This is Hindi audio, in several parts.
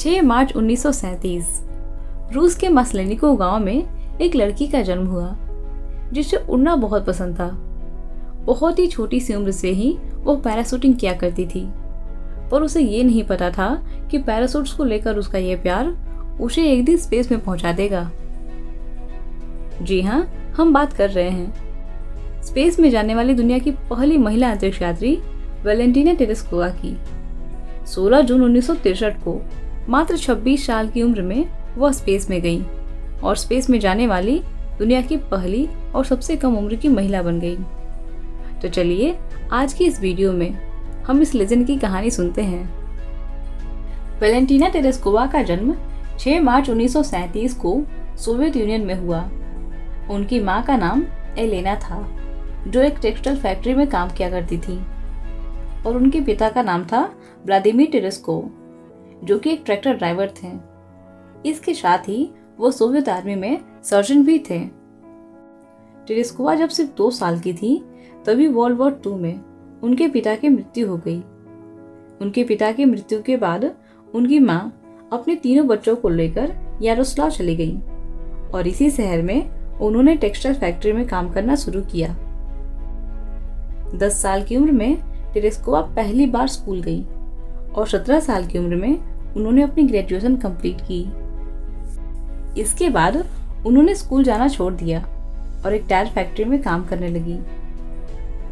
6 मार्च 1937 रूस के मसलेनिको गांव में एक लड़की का जन्म हुआ जिसे उड़ना बहुत पसंद था। बहुत ही छोटी सी उम्र से ही वो पैराशूटिंग किया करती थी, पर उसे ये नहीं पता था कि पैराशूट्स को लेकर उसका ये प्यार उसे एक दिन स्पेस में पहुंचा देगा। जी हाँ, हम बात कर रहे हैं स्पेस में जाने वाली दुनिया की पहली महिला अंतरिक्ष यात्री वैलेंटीना तेरेस्कोवा की। 16 जून 1963 को मात्र 26 साल की उम्र में वह स्पेस में गई और स्पेस में जाने वाली दुनिया की पहली और सबसे कम उम्र की महिला बन गई। तो चलिए आज की इस वीडियो में हम इस लेजेंड की कहानी सुनते हैं। वैलेंटीना तेरेस्कोवा का जन्म 6 मार्च 1937 को सोवियत यूनियन में हुआ। उनकी मां का नाम एलेना था, जो एक टेक्सटाइल फैक्ट्री में काम किया करती थी, और उनके पिता का नाम था व्लादिमीर तेरेस्कोव, जो कि एक ट्रैक्टर ड्राइवर थे। इसके साथ ही वो सोवियत आर्मी में सर्जन भी थे। तेरेस्कोवा जब सिर्फ 2 साल की थी तभी वर्ल्ड वॉर 2 में उनके पिता की मृत्यु हो गई। उनके पिता की मृत्यु के बाद उनकी मां अपने तीनों बच्चों को लेकर यारोस्लाव चली गई और इसी शहर में उन्होंने टेक्सटाइल फैक्ट्री में काम करना शुरू किया। 10 साल की उम्र में तेरेस्कोवा पहली बार स्कूल गई और 17 साल की उम्र में उन्होंने अपनी ग्रेजुएशन कंप्लीट की। इसके बाद उन्होंने स्कूल जाना छोड़ दिया और एक टायर फैक्ट्री में काम करने लगी।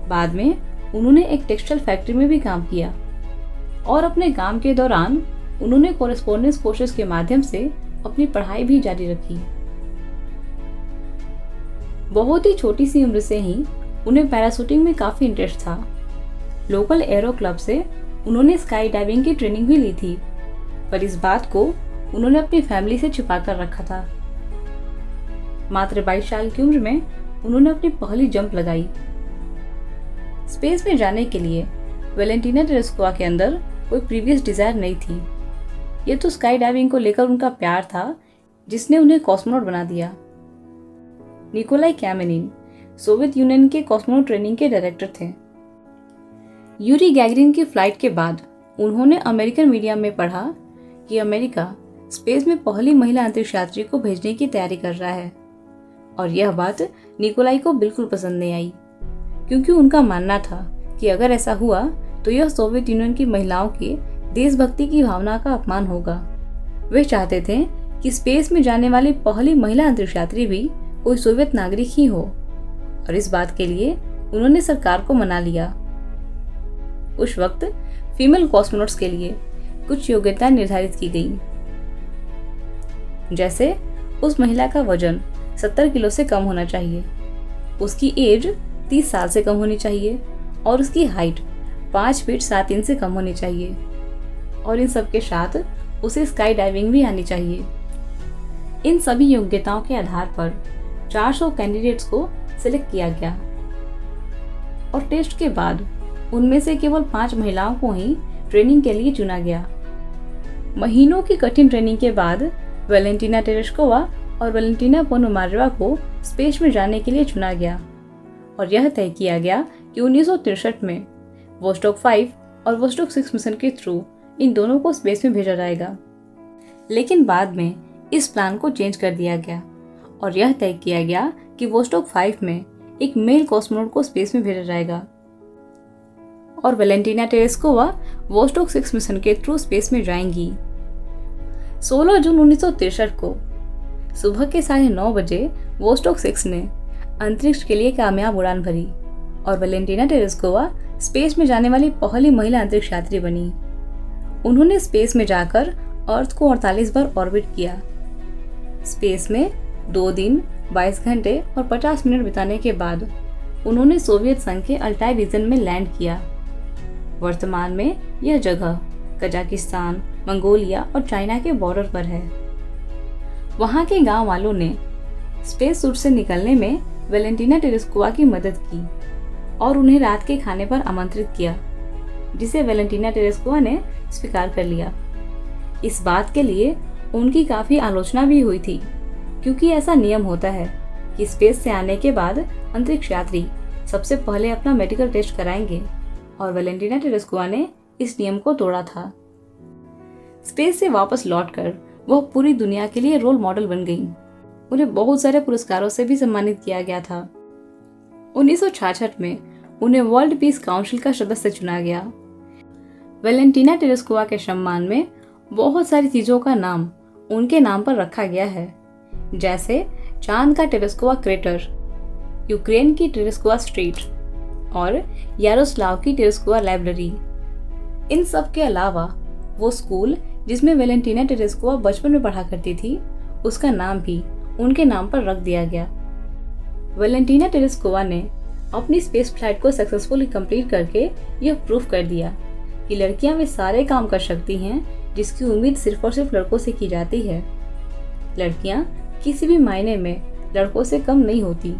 बाद में उन्होंने एक टेक्सटाइल फैक्ट्री में भी काम किया और अपने काम के दौरान उन्होंने कॉरेस्पॉन्डेंस कोर्सेज के माध्यम से अपनी पढ़ाई भी जारी रखी। बहुत ही छोटी सी उम्र से ही उन्हें पैराशूटिंग में काफी इंटरेस्ट था। लोकल एरो क्लब से उन्होंने स्काई डाइविंग की ट्रेनिंग भी ली थी, पर इस बात को उन्होंने अपनी फैमिली से छिपा कर रखा था। मात्र 22 साल की उम्र में उन्होंने अपनी पहली जंप लगाई। स्पेस में जाने के लिए वैलेंटीना तेरेस्कोवा के अंदर कोई प्रीवियस डिजायर नहीं थी। ये तो स्काई डाइविंग को लेकर उनका प्यार था जिसने उन्हें कॉस्मोनॉट बना दिया। निकोलाई कैमेनिन सोवियत यूनियन के कॉस्मोनॉट ट्रेनिंग के डायरेक्टर थे। यूरी गैगरिन की फ्लाइट के बाद उन्होंने अमेरिकन मीडिया में पढ़ा कि अमेरिका स्पेस में पहली महिला अंतरिक्ष यात्री को भेजने की तैयारी कर रहा है, और यह बात निकोलाई को बिल्कुल पसंद नहीं आई, क्योंकि उनका मानना था कि अगर ऐसा हुआ तो यह सोवियत यूनियन की महिलाओं के देशभक्ति की भावना का अपमान होगा। वे चाहते थे कि स्पेस में जाने वाली पहली महिला अंतरिक्ष यात्री भी कोई सोवियत नागरिक ही हो, और इस बात के लिए उन्होंने सरकार को मना लिया। उस वक्त फीमेल कॉस्मोनॉट्स के लिए कुछ योग्यताएं निर्धारित की गई, जैसे उस महिला का वजन 70 किलो से कम होना चाहिए, उसकी एज 30 साल से कम होनी चाहिए और उसकी हाइट 5 फीट 7 इंच से कम होनी चाहिए, और इन सब के साथ उसे स्काई डाइविंग भी आनी चाहिए। इन सभी योग्यताओं के आधार पर 400 कैंडिडेट्स को सिलेक्ट किया गया और टेस्ट के बाद उनमें से केवल 5 महिलाओं को ही ट्रेनिंग के लिए चुना गया। महीनों की कठिन ट्रेनिंग के बाद वैलेंटीना तेरेस्कोवा और वैलेंटीना पोनोमारेवा को स्पेस में जाने के लिए चुना गया, और यह तय किया गया कि 1963 में वोस्टॉक 5 और वोस्टॉक 6 मिशन के थ्रू इन दोनों को स्पेस में भेजा जाएगा। लेकिन बाद में इस प्लान को चेंज कर दिया गया और यह तय किया गया कि वोस्टॉक 5 में एक मेल कॉस्मोनॉट को स्पेस में भेजा जाएगा और वैलेंटीना तेरेस्कोवा वोस्टॉक 6 मिशन के थ्रू स्पेस में जाएंगी। 16 जून 1963 को सुबह के 9:30 बजे वोस्टॉक 6 ने अंतरिक्ष के लिए कामयाब उड़ान भरी और वैलेंटीना तेरेस्कोवा स्पेस में जाने वाली पहली महिला अंतरिक्ष यात्री बनी। उन्होंने स्पेस में जाकर अर्थ को 48 बार ऑर्बिट किया। स्पेस में 2 दिन 22 घंटे और 50 मिनट बिताने के बाद उन्होंने सोवियत संघ के अल्टाई रीजन में लैंड किया। वर्तमान में यह जगह कजाकिस्तान, मंगोलिया और चाइना के बॉर्डर पर है। वहां के गांव वालों ने स्पेस सूट से निकलने में वैलेंटीना तेरेस्कोवा की मदद की और उन्हें रात के खाने पर आमंत्रित किया, जिसे वैलेंटीना तेरेस्कोवा ने स्वीकार कर लिया। इस बात के लिए उनकी काफी आलोचना भी हुई थी, क्योंकि ऐसा नियम होता है कि स्पेस से आने के बाद अंतरिक्ष यात्री सबसे पहले अपना मेडिकल टेस्ट कराएंगे, और वैलेंटीना तेरेस्कोवा ने इस नियम को तोड़ा था। स्पेस से वापस लौटकर वह पूरी दुनिया के लिए रोल मॉडल बन गईं। उन्हें बहुत सारे पुरस्कारों से भी सम्मानित किया गया था। 1966 में उन्हें वर्ल्ड पीस काउंसिल का सदस्य चुना गया। वेलेंटीना टेरेस्कोवा के सम्मान में बहुत सारी चीजों का नाम उनके नाम पर रखा गया है, जैसे चांद का टेरेस्कोवा क्रेटर, यूक्रेन की टेरेस्कोवा स्ट्रीट और यारोस्लाव की टेरेस्कोवा लाइब्रेरी। इन सब के अलावा वो स्कूल जिसमें वेलेंटीना टेरेस्कोवा बचपन में पढ़ा करती थी, उसका नाम भी उनके नाम पर रख दिया गया। वेलेंटीना टेरेस्कोवा ने अपनी स्पेस फ्लाइट को सक्सेसफुली कंप्लीट करके यह प्रूफ कर दिया कि लड़कियां वे सारे काम कर सकती हैं जिसकी उम्मीद सिर्फ और सिर्फ लड़कों से की जाती है। लड़कियां किसी भी मायने में लड़कों से कम नहीं होती।